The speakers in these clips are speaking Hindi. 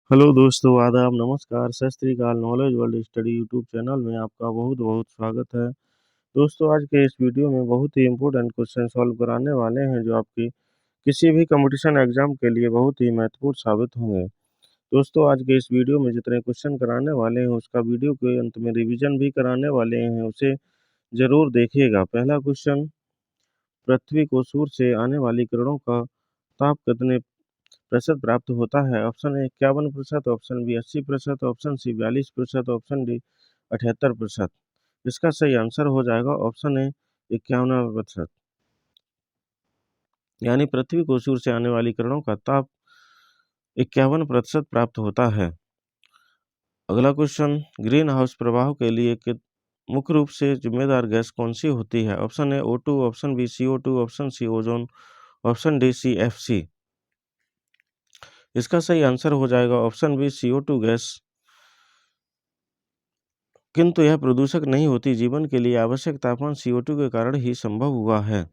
हेलो दोस्तों, आदाब, नमस्कार, सत श्री अकाल। Knowledge world study YouTube channel में आपका बहुत-बहुत स्वागत है। दोस्तों, आज के इस वीडियो में बहुत ही इम्पोर्टेंट क्वेश्चन सॉल्व कराने वाले हैं, जो आपकी किसी भी कॉम्पिटिशन एग्जाम के लिए बहुत ही महत्वपूर्ण साबित होंगे। दोस्तों, आज के इस वीडियो में जितने क्वेश्चन कराने वाले हैं, उसका वीडियो के अंत में रिवीजन भी कराने वाले हैं, उसे ज़रूर देखिएगा। पहला क्वेश्चन, पृथ्वी को सूर्य से आने वाली किरणों का ताप कितने प्रतिशत प्राप्त होता है? Option A 51%, option B 80%, option C 42%, option D 78%। इसका सही आंसर हो जाएगा ऑप्शन ए 51%। यानी पृथ्वी को सूर्य से आने वाली किरणों का ताप 51% प्राप्त होता है। अगला क्वेश्चन, ग्रीन हाउस प्रभाव के लिए मुख्य रूप से जिम्मेदार गैस कौन सी होती है? Option A O2, option B CO2, option C ozone, option D CFC। इसका सही आंसर हो जाएगा ऑप्शन बी CO2 गैस। किंतु यह प्रदूषक नहीं होती, जीवन के लिए आवश्यक तापमान CO2 के कारण ही संभव हुआ है।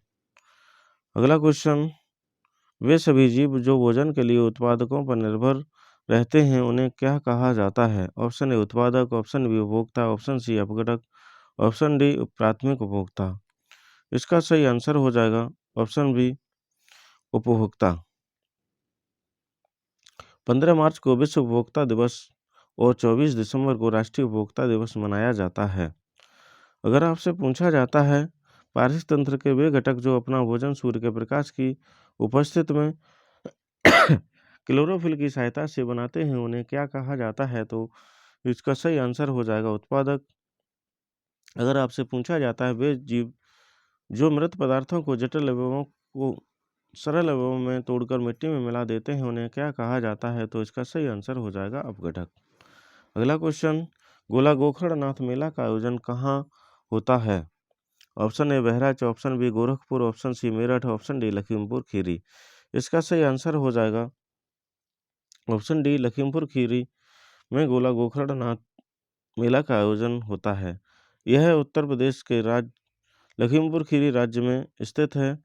अगला क्वेश्चन, वे सभी जीव जो भोजन के लिए उत्पादकों पर निर्भर रहते हैं, उन्हें क्या कहा जाता है? ऑप्शन ए उत्पादक, ऑप्शन बी उपभोक्ता, ऑप्शन सी अपघटक, ऑप्शन डी प्राथमिक उपभोक्ता। इसका सही आंसर हो जाएगा ऑप्शन बी उपभोक्ता। 15 मार्च को विश्व उपभोक्ता दिवस और 24 दिसंबर को राष्ट्रीय उपभोक्ता दिवस मनाया जाता है। अगर आपसे पूछा जाता है, पारिस्थितिक तंत्र के वे घटक जो अपना भोजन सूर्य के प्रकाश की उपस्थिति में क्लोरोफिल की सहायता से बनाते हैं, उन्हें क्या कहा जाता है? तो इसका सही आंसर हो जाएगा उत्पादक। अगर आपसे पूछा जाता है, वे जीव जो मृत पदार्थों को जटिल अवयवों को सरल अवयवों में तोड़कर मिट्टी में मिला देते हैं, उन्हें क्या कहा जाता है? तो इसका सही आंसर हो जाएगा अपघटक। अगला क्वेश्चन, गोला गोखड़नाथ मेला का आयोजन कहाँ होता है? Option A Bahraich, option B Gorakhpur, option C Meerut, option D Lakhimpur Kheri. इसका सही आंसर हो जाएगा ऑप्शन डी लखीमपुर खीरी में गोला गोखड़नाथ मेला का आयोजन होता है। यह उत्तर प्रदेश के राज्य लखीमपुर खीरी राज्य में स्थित है।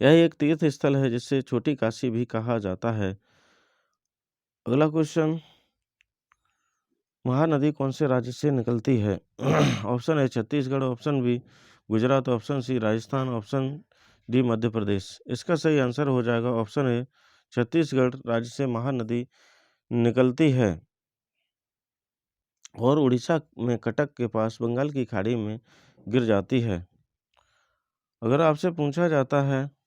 यह एक तीर्थ स्थल है जिसे छोटी काशी भी कहा जाता है। अगला क्वेश्चन, महानदी कौन से राज्य से निकलती है? Option A Chhattisgarh, option B Gujarat, option C Rajasthan, option D Madhya Pradesh. इसका सही आंसर हो जाएगा ऑप्शन ए छत्तीसगढ़ राज्य से महानदी निकलती है और उड़ीसा में कटक के पास बंगाल की खाड़ी में गिर जाती है। अगर आपसे पूछा जाता है,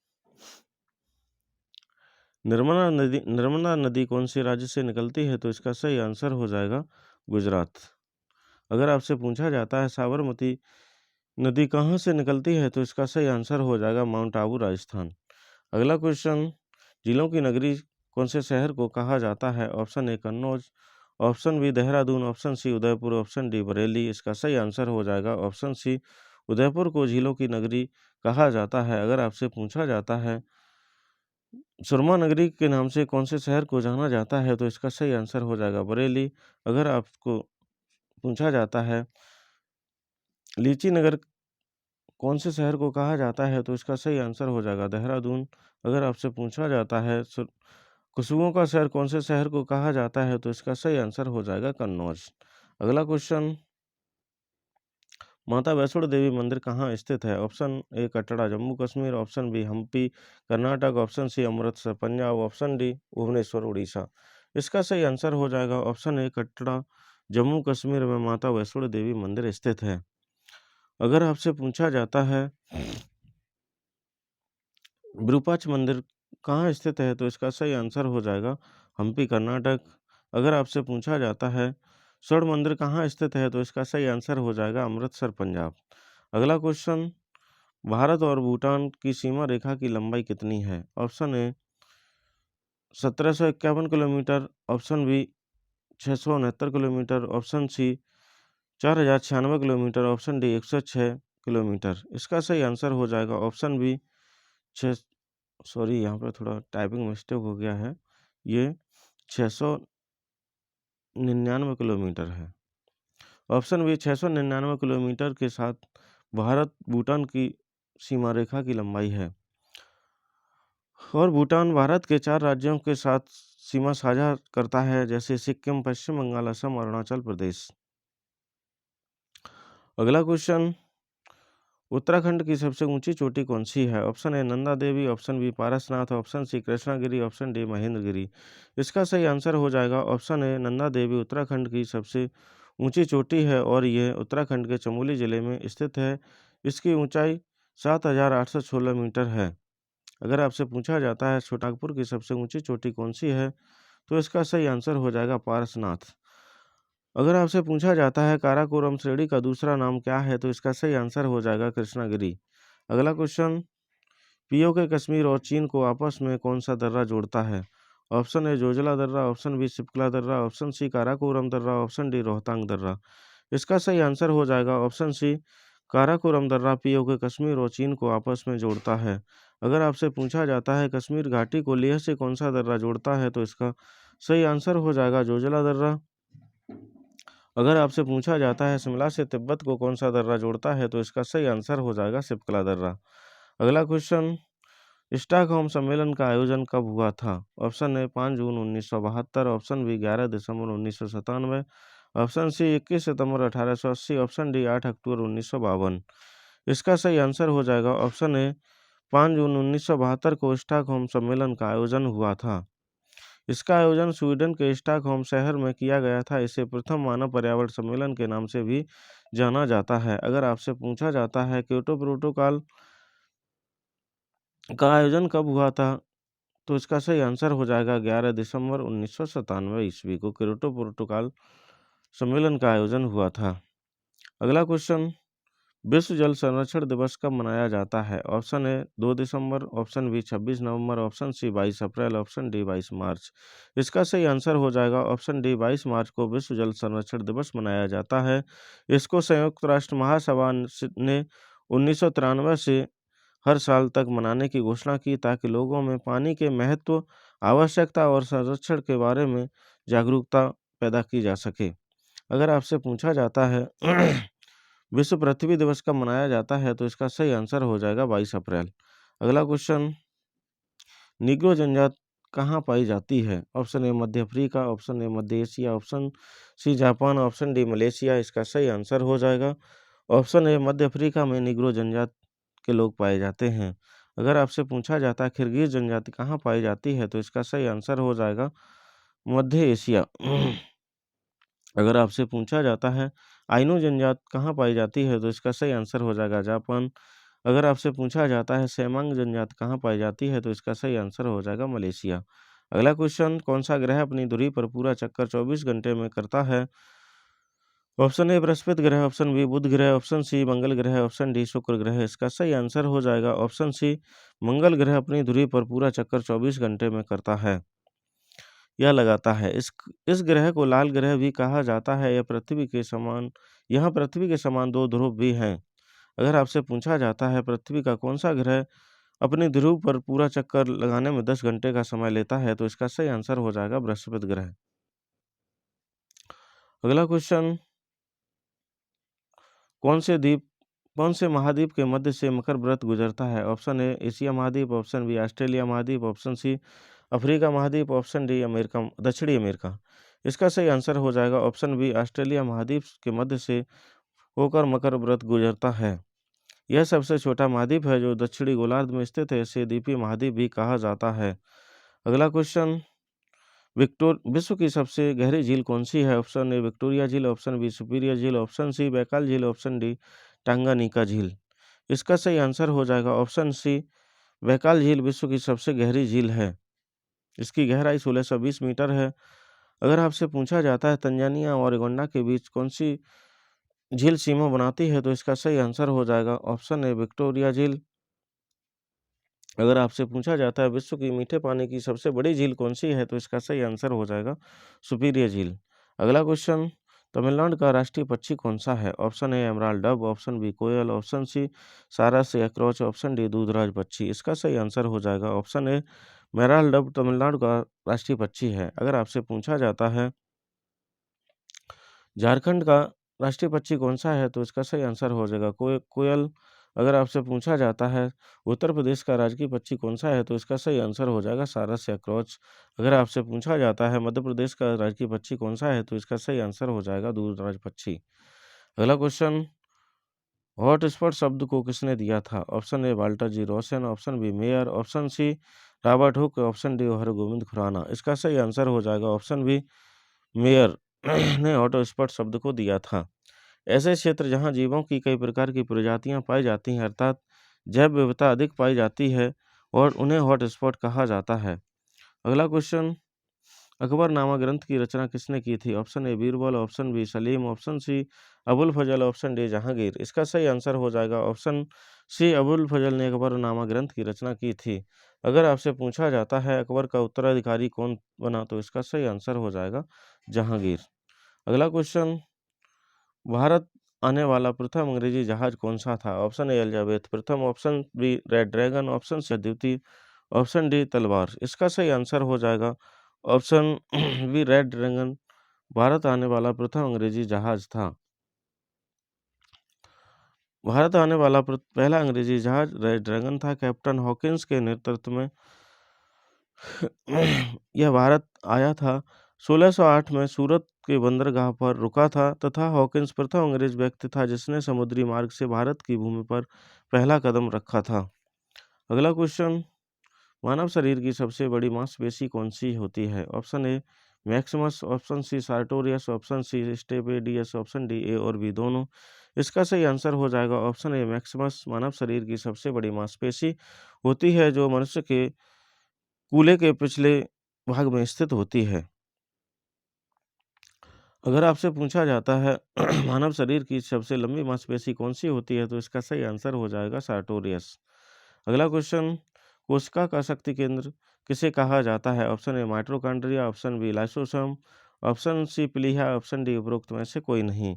नर्मदा नदी कौन से राज्य से निकलती है? तो इसका सही आंसर हो जाएगा गुजरात। अगर आपसे पूछा जाता है, साबरमती नदी कहाँ से निकलती है? तो इसका सही आंसर हो जाएगा माउंट आबू राजस्थान। अगला क्वेश्चन, जिलों की नगरी कौन से शहर को कहा जाता है? Option A Kannauj, option B Dehradun, option C Udaipur, option D Bareilly. इसका सही आंसर हो जाएगा ऑप्शन सी उदयपुर को झीलों की नगरी कहा जाता है। अगर आपसे पूछा जाता है, सुरमा नगरी के नाम से कौन से शहर को जाना जाता है? तो इसका सही आंसर हो जाएगा बरेली। अगर आपको पूछा जाता है, लीची नगर कौन से शहर को कहा जाता है? तो इसका सही आंसर हो जाएगा देहरादून। अगर आपसे पूछा जाता है, खुशबुओं का शहर कौन से शहर को कहा जाता है? तो इसका सही आंसर हो जाएगा कन्नौज। अगला क्वेश्चन, माता वैष्णो देवी मंदिर कहाँ स्थित है? Option A Katra Jammu Kashmir, option B Hampi Karnataka, option C Amritsar Punjab, option D Bhubaneswar Orissa. इसका सही आंसर हो जाएगा ऑप्शन ए कटरा जम्मू कश्मीर में माता वैष्णो देवी मंदिर स्थित है। अगर आपसे पूछा जाता है, विरूपाक्ष मंदिर कहाँ स्थित है? तो इसका सही आंसर हो जाएगा हम्पी कर्नाटक। अगर आपसे पूछा जाता है, स्वर्ण मंदिर कहाँ स्थित है? तो इसका सही आंसर हो जाएगा अमृतसर पंजाब। अगला क्वेश्चन, भारत और भूटान की सीमा रेखा की लंबाई कितनी है? Option A 1751 kilometre, option B 669 kilometre, option C 4096 kilometre, option D 106 kilometre. इसका सही आंसर हो जाएगा ऑप्शन बी छः सॉरी यहाँ पर थोड़ा टाइपिंग मिस्टेक हो गया है। ये 699 किलोमीटर है। ऑप्शन बी 699 किलोमीटर के साथ भारत भूटान की सीमा रेखा की लंबाई है। और भूटान भारत के 4 राज्यों के साथ सीमा साझा करता है, जैसे सिक्किम, पश्चिम बंगाल, असम, अरुणाचल प्रदेश। अगला क्वेश्चन, उत्तराखंड की सबसे ऊंची चोटी कौन सी है? Option A Nanda Devi, option B Parasnath, option C Krishnagiri, option D Mahendragiri. इसका सही आंसर हो जाएगा ऑप्शन ए नंदा देवी उत्तराखंड की सबसे ऊंची चोटी है और यह उत्तराखंड के चमोली जिले में स्थित है। इसकी ऊंचाई 7,816 मीटर है। अगर आपसे पूछा जाता है छोटानागपुर की सबसे ऊंची चोटी कौन सी है, तो इसका सही आंसर हो जाएगा पारसनाथ। अगर आपसे पूछा जाता है काराकोरम श्रेणी का दूसरा नाम क्या है, तो इसका सही आंसर हो जाएगा कृष्णागिरी। अगला क्वेश्चन, पीओके कश्मीर और चीन को आपस में कौन सा दर्रा जोड़ता है? ऑप्शन ए जोजिला दर्रा, ऑप्शन बी सिपकला दर्रा, ऑप्शन सी काराकोरम दर्रा, ऑप्शन डी रोहतांग दर्रा। इसका सही आंसर हो जाएगा ऑप्शन सी काराकोरम दर्रा पीओके कश्मीर और चीन को आपस में जोड़ता है। अगर आपसे पूछा जाता है कश्मीर घाटी को लेह से कौन सा दर्रा जोड़ता है, तो इसका सही आंसर हो जाएगा जोजिला दर्रा। अगर आपसे पूछा जाता है शिमला से तिब्बत को कौन सा दर्रा जोड़ता है, तो इसका सही आंसर हो जाएगा सिपकला दर्रा। अगला क्वेश्चन, स्टॉकहोम सम्मेलन का आयोजन कब हुआ था? ऑप्शन ए 5 जून 1972, ऑप्शन बी 11 दिसंबर 1997, ऑप्शन सी 21 सितंबर 1880, ऑप्शन डी 8 अक्टूबर 1952। इसका सही आंसर हो जाएगा ऑप्शन ए 5 जून 1972 को स्टॉकहोम सम्मेलन का आयोजन हुआ था। इसका आयोजन स्वीडन के स्टॉकहोम शहर में किया गया था। इसे प्रथम मानव पर्यावरण सम्मेलन के नाम से भी जाना जाता है। अगर आपसे पूछा जाता है क्योटो प्रोटोकॉल का आयोजन कब हुआ था, तो इसका सही आंसर हो जाएगा 11 दिसंबर 1997 ईस्वी को क्योटो प्रोटोकॉल सम्मेलन का आयोजन हुआ था। अगला क्वेश्चन, विश्व जल संरक्षण दिवस कब मनाया जाता है? ऑप्शन ए 2 दिसंबर, ऑप्शन बी 26 नवंबर, ऑप्शन सी 22 अप्रैल, ऑप्शन डी 22 मार्च। इसका सही आंसर हो जाएगा ऑप्शन डी 22 मार्च को विश्व जल संरक्षण दिवस मनाया जाता है। इसको संयुक्त राष्ट्र महासभा ने 1993 से हर साल तक मनाने की घोषणा की, ताकि लोगों में पानी के महत्व, आवश्यकता और संरक्षण के बारे में जागरूकता पैदा की जा सके। अगर आपसे पूछा जाता है विश्व पृथ्वी दिवस कब मनाया जाता है, तो इसका सही आंसर हो जाएगा 22 अप्रैल। अगला क्वेश्चन, निग्रो जनजाति कहाँ पाई जाती है? ऑप्शन ए मध्य अफ्रीका, ऑप्शन ए मध्य Asia, option C Japan, option D Malaysia. इसका सही आंसर हो जाएगा ऑप्शन ए मध्य अफ्रीका में निग्रो जनजाति के लोग पाए जाते हैं। अगर आपसे पूछा जाता है किर्गिज जनजाति कहाँ पाई जाती है, तो इसका सही आंसर हो जाएगा मध्य एशिया। अगर आपसे पूछा जाता है आइनू जनजाति कहाँ पाई जाती है, तो इसका सही आंसर हो जाएगा जापान। अगर आपसे पूछा जाता है सेमांग जनजाति कहाँ पाई जाती है, तो इसका सही आंसर हो जाएगा मलेशिया। अगला क्वेश्चन, कौन सा ग्रह अपनी धुरी पर पूरा चक्कर 24 घंटे में करता है? ऑप्शन ए बृहस्पति ग्रह, ऑप्शन बी बुध ग्रह, ऑप्शन सी मंगल ग्रह, ऑप्शन डी शुक्र ग्रह। इसका सही आंसर हो जाएगा ऑप्शन सी मंगल ग्रह अपनी धुरी पर पूरा चक्कर 24 घंटे में करता है या लगाता है। इस ग्रह को लाल ग्रह भी कहा जाता है। यहाँ पृथ्वी के समान 2 ध्रुव भी हैं। अगर आपसे पूछा जाता है पृथ्वी का कौन सा ग्रह अपने ध्रुव पर पूरा चक्कर लगाने में 10 घंटे का समय लेता है, तो इसका सही आंसर हो जाएगा बृहस्पति ग्रह। अगला क्वेश्चन, कौन से महाद्वीप के मध्य से मकर व्रत गुजरता है? ऑप्शन ए एशिया महाद्वीप, ऑप्शन बी ऑस्ट्रेलिया महाद्वीप, ऑप्शन सी अफ्रीका महाद्वीप, ऑप्शन डी दक्षिणी अमेरिका। इसका सही आंसर हो जाएगा ऑप्शन बी ऑस्ट्रेलिया महाद्वीप के मध्य से होकर मकर व्रत गुजरता है। यह सबसे छोटा महाद्वीप है जो दक्षिणी गोलार्ध में स्थित है। इसे द्वीपीय महाद्वीप भी कहा जाता है। अगला क्वेश्चन, विश्व की सबसे गहरी झील कौन सी है? ऑप्शन ए विक्टोरिया झील, ऑप्शन बी सुपीरियर झील, ऑप्शन सी बैकाल झील, ऑप्शन डी टांगानिका झील। इसका सही आंसर हो जाएगा ऑप्शन सी बैकाल झील विश्व की सबसे गहरी झील है। इसकी गहराई 1620 मीटर है। अगर आपसे पूछा जाता है तंजानिया और युगांडा के बीच कौन सी झील सीमा बनाती है, तो इसका सही आंसर हो जाएगा ऑप्शन ए विक्टोरिया झील। अगर आपसे पूछा जाता है विश्व की मीठे पानी की सबसे बड़ी झील कौन सी है, तो इसका सही आंसर हो जाएगा सुपीरियर झील। अगला क्वेश्चन, तमिलनाडु का राष्ट्रीय पक्षी कौन सा है? Option A emerald dove, option B कोयल, ऑप्शन सी सारस या क्रोच, ऑप्शन डी दूधराज पक्षी। इसका सही आंसर हो जाएगा ऑप्शन ए मेराल्ड डब तमिलनाडु का राष्ट्रीय पक्षी है। अगर आपसे पूछा जाता है झारखंड का राष्ट्रीय पक्षी कौन सा है, तो इसका सही आंसर हो जाएगा कोयल। अगर आपसे पूछा जाता है उत्तर प्रदेश का राजकीय पक्षी कौन सा है तो इसका सही आंसर हो जाएगा सारस या क्रोच। अगर आपसे पूछा जाता है मध्य प्रदेश का राजकीय पक्षी कौन सा है तो इसका सही आंसर हो जाएगा दूरदराज पक्षी। अगला क्वेश्चन, हॉटस्पॉट शब्द को किसने दिया था? Option A Walter G Rosen, option B Meyer, option C Robert Hooke, option D Hargobind Khorana. इसका सही आंसर हो जाएगा ऑप्शन बी मेयर ने हॉटस्पॉट शब्द को दिया था। ऐसे क्षेत्र जहां जीवों की कई प्रकार की प्रजातियां पाई जाती हैं अर्थात जैव विविधता अधिक पाई जाती है और उन्हें हॉटस्पॉट कहा जाता है। अगला क्वेश्चन, अकबरनामा ग्रंथ की रचना किसने की थी? Option A Birbal, option B Salim, option C Abul Fazl, option D Jahangir. इसका सही आंसर हो जाएगा ऑप्शन सी अबुल फजल ने अकबरनामा ग्रंथ की रचना की थी। अगर आपसे पूछा जाता है अकबर का उत्तराधिकारी कौन बना तो इसका सही आंसर हो जाएगा जहांगीर। अगला क्वेश्चन, भारत आने वाला प्रथम अंग्रेजी जहाज कौन सा था? ऑप्शन ए एलिजाबेथ प्रथम, option B Red Dragon, option C द्वितीय, ऑप्शन डी तलवार। इसका सही आंसर हो जाएगा option B Red Dragon Bharat आने वाला प्रथम अंग्रेजी जहाज था। भारत आने वाला पहला अंग्रेजी जहाज रेड ड्रैगन था। कैप्टन हॉकिंस के नेतृत्व में यह भारत आया था। 1608 में सूरत के बंदरगाह पर रुका था तथा हॉकिंस प्रथम अंग्रेज व्यक्ति था जिसने समुद्री मार्ग से भारत की भूमि पर पहला कदम रखा था। अगला क्वेश्चन, मानव शरीर की सबसे बड़ी मांसपेशी कौन सी होती है? Option A maximus, option C sartorius, option C stapedius, option D A और बी दोनों। इसका सही आंसर हो जाएगा ऑप्शन ए मैक्सिमस। मानव शरीर की सबसे बड़ी मांसपेशी होती है जो मनुष्य के कूल्हे के पिछले भाग में स्थित होती है। अगर आपसे पूछा जाता है मानव शरीर की सबसे लंबी मांसपेशी कौन सी होती है तो इसका सही आंसर हो जाएगा सार्टोरियस। अगला क्वेश्चन, कोशिका का शक्ति केंद्र किसे कहा जाता है? Option A mitochondria, option B lysosome, option C प्लीहा, ऑप्शन डी उपरोक्त में से कोई नहीं।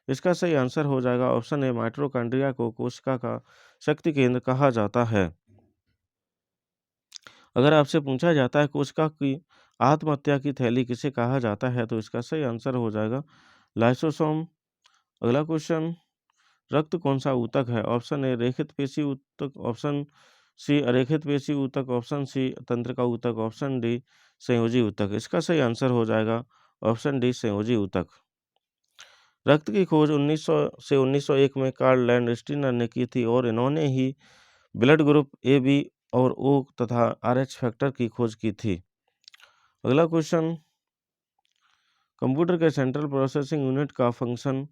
इसका सही आंसर हो जाएगा ऑप्शन ए माइटोकॉन्ड्रिया को कोशिका का शक्ति केंद्र कहा जाता है। अगर आपसे पूछा जाता है कोशिका की आत्महत्या की थैली किसे कहा जाता है तो इसका सही आंसर हो जाएगा लाइसोसोम। अगला क्वेश्चन, रक्त कौन सा ऊतक है? ऑप्शन ए रेखित पेशी ऊतक, ऑप्शन सी अरेखित पेशी ऊतक, ऑप्शन सी तंत्रिका ऊतक, ऑप्शन डी संयोजी ऊतक। इसका सही आंसर हो जाएगा ऑप्शन डी संयोजी ऊतक। रक्त की खोज 1900 से 1901 में कार्ल लैंडस्टीनर ने की थी और इन्होंने ही ब्लड ग्रुप ए बी और ओ तथा RH फैक्टर की खोज की थी। अगला क्वेश्चन, कंप्यूटर के सेंट्रल प्रोसेसिंग यूनिट का फंक्शन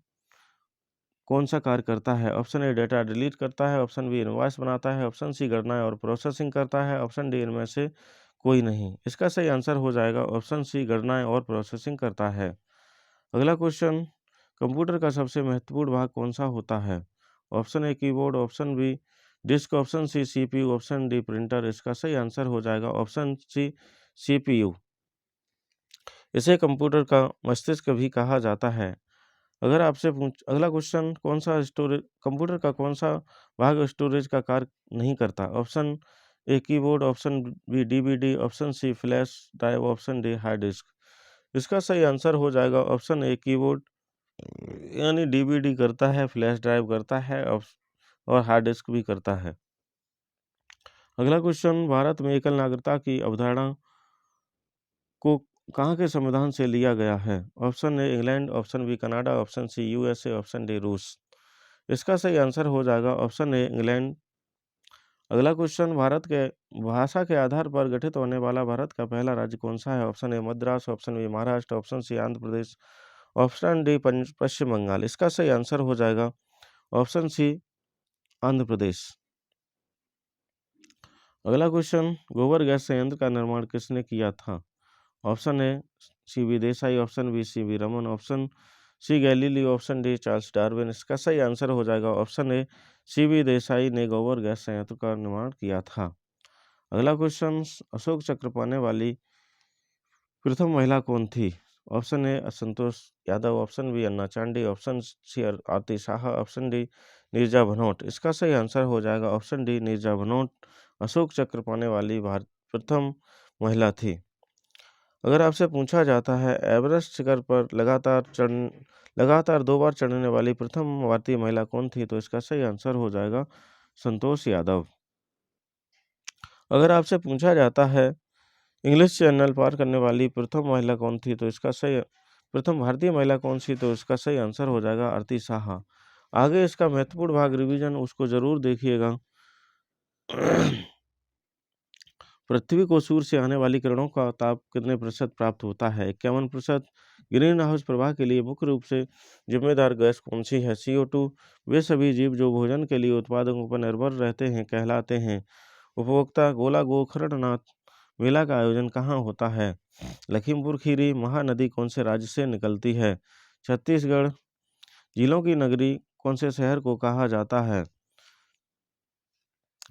कौन सा कार्य करता है? ऑप्शन ए डेटा डिलीट करता है, ऑप्शन बी इनवॉइस बनाता है, ऑप्शन सी गणना और प्रोसेसिंग करता है, ऑप्शन डी इनमें से कोई नहीं। इसका सही आंसर हो जाएगा ऑप्शन सी गणना और प्रोसेसिंग करता है। अगला क्वेश्चन, कंप्यूटर का सबसे महत्वपूर्ण भाग कौन सा होता है? Option A keyboard, option B disk, option C CPU, option D printer. इसका सही आंसर हो जाएगा ऑप्शन सी CPU। इसे कंप्यूटर का मस्तिष्क भी कहा जाता है। अगर आपसे अगला क्वेश्चन, कौन सा स्टोरेज कंप्यूटर का कौन सा भाग स्टोरेज का कार्य नहीं करता? Option A keyboard, option B DVD, option C flash drive, option D hard disk. इसका सही आंसर हो जाएगा ऑप्शन ए कीबोर्ड, यानी DVD करता है, फ्लैश ड्राइव करता है और हार्ड डिस्क भी करता है। अगला क्वेश्चन, भारत में एकल नागरिकता की अवधारणा को कहाँ के संविधान से लिया गया है? Option A England, option B Canada, option C USA, option D रूस। इसका सही आंसर हो जाएगा ऑप्शन ए इंग्लैंड। अगला क्वेश्चन, भारत के भाषा के आधार पर गठित होने वाला भारत का पहला राज्य कौन सा है? Option A Madras, option B Maharashtra, option C Andhra Pradesh, option D Paschim Bangal. इसका सही आंसर हो जाएगा ऑप्शन सी आंध्र प्रदेश। अगला क्वेश्चन, गोबर गैस संयंत्र का निर्माण किसने किया था? Option A CB Desai, option B CB Raman, option C Galilei, option D Charles Darwin. इसका सही आंसर हो जाएगा ऑप्शन ए CB देसाई ने गोबर गैस संयंत्र का निर्माण किया था। अगला क्वेश्चन, अशोक चक्र पाने वाली प्रथम महिला कौन थी? Option A Santosh Yadav, option B Anna Chandy, option C Aarti Shah, option D Neerja Bhanot. इसका सही आंसर हो जाएगा ऑप्शन डी नीरजा भनोट अशोक चक्र पाने वाली प्रथम महिला थी। अगर आपसे पूछा जाता है एवरेस्ट शिखर पर लगातार 2 बार चढ़ने वाली प्रथम भारतीय महिला कौन थी? तो इसका सही आंसर हो जाएगा संतोष यादव। अगर आपसे पूछा जाता है इंग्लिश चैनल पार करने वाली प्रथम महिला कौन थी? तो इसका सही प्रथम भारतीय महिला कौन सी? तो इसका सही आंसर हो जाएगा आरती साहा। आगे इसका महत्वपूर्ण भाग रिवीजन उसको जरूर देखिएगा। पृथ्वी को सूर्य से आने वाली किरणों का ताप कितने प्रतिशत प्राप्त होता है? 51%। ग्रीन हाउस प्रभाव के लिए मुख्य रूप से जिम्मेदार गैस कौन सी है? CO2। वे सभी जीव जो भोजन के लिए उत्पादकों पर निर्भर रहते हैं कहलाते हैं उपभोक्ता। गोला गोखरनाथ मेला का आयोजन कहाँ होता है? लखीमपुर खीरी। महानदी कौन से राज्य से निकलती है? छत्तीसगढ़। झीलों की नगरी कौन से शहर को कहा जाता है?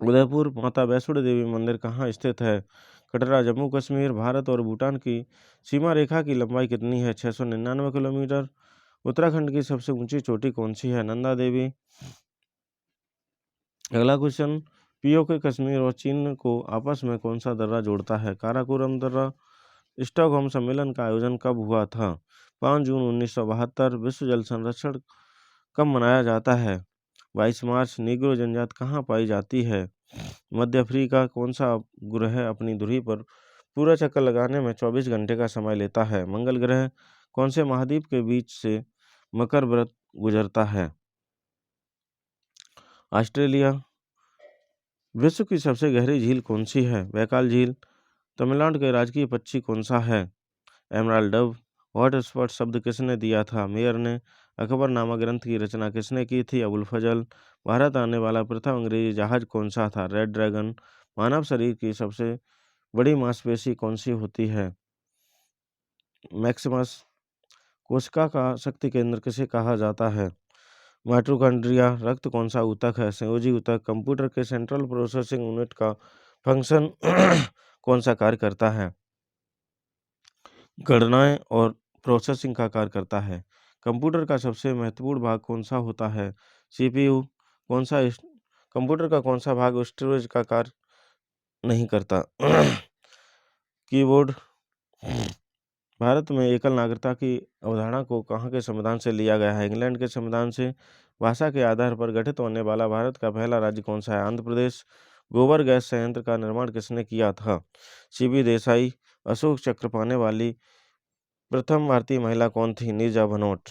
उदयपुर। माता वैष्णो देवी मंदिर कहाँ स्थित है? कटरा। जम्मू कश्मीर। भारत और भूटान की सीमा रेखा की लंबाई कितनी है? 699 किलोमीटर। उत्तराखंड की सबसे ऊंची चोटी कौन सी है? नंदा देवी। अगला क्वेश्चन, पीओके कश्मीर और चीन को आपस में कौन सा दर्रा जोड़ता है? काराकोरम दर्रा। स्टॉकहोम सम्मेलन का आयोजन कब हुआ था? 5 जून 1972। विश्व जल संरक्षण कब मनाया जाता है? 22 मार्च। नीग्रो जनजाति कहाँ पाई जाती है? मध्य अफ्रीका। कौन सा ग्रह अपनी धुरी पर पूरा चक्कर लगाने में 24 घंटे का समय लेता है? मंगल ग्रह। कौन से महाद्वीप के बीच से मकर व्रत गुजरता है? ऑस्ट्रेलिया। विश्व की सबसे गहरी झील कौन सी है? बैकाल झील। तमिलनाडु के राजकीय पक्षी कौन सा है? Emerald Dove. हॉटस्पॉट शब्द किसने दिया था? मेयर ने। अकबरनामा ग्रंथ की रचना किसने की थी? अबुल फजल। भारत आने वाला प्रथम अंग्रेजी जहाज कौन सा था? Red dragon. मानव शरीर की सबसे बड़ी मांसपेशी कौन सी होती है? मैक्सिमस। कोशिका का शक्ति केंद्र किसे कहा जाता है? माइटोकॉन्ड्रिया। रक्त कौन सा ऊतक है? संयोजी ऊतक। कंप्यूटर के सेंट्रल प्रोसेसिंग यूनिट का फंक्शन कौन सा कार्य करता है? गणनाएं और प्रोसेसिंग का कार्य करता है। कंप्यूटर का सबसे महत्वपूर्ण भाग कौन सा होता है? CPU। कंप्यूटर का कौन सा भाग स्टोरेज का कार्य नहीं करता? कीबोर्ड। भारत में एकल नागरिकता की अवधारणा को कहाँ के संविधान से लिया गया है? इंग्लैंड के संविधान से। भाषा के आधार पर गठित होने वाला भारत का पहला राज्य कौन सा है? आंध्र प्रदेश। गोबर गैस संयंत्र का निर्माण किसने किया था? CB देसाई। अशोक चक्र पाने वाली प्रथम भारतीय महिला कौन थी? नीरजा भनोट।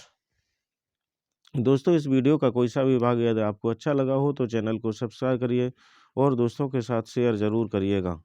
दोस्तों, इस वीडियो का कोई सा भी भाग यदि आपको अच्छा लगा हो तो चैनल को सब्सक्राइब करिए और दोस्तों के साथ शेयर जरूर करिएगा।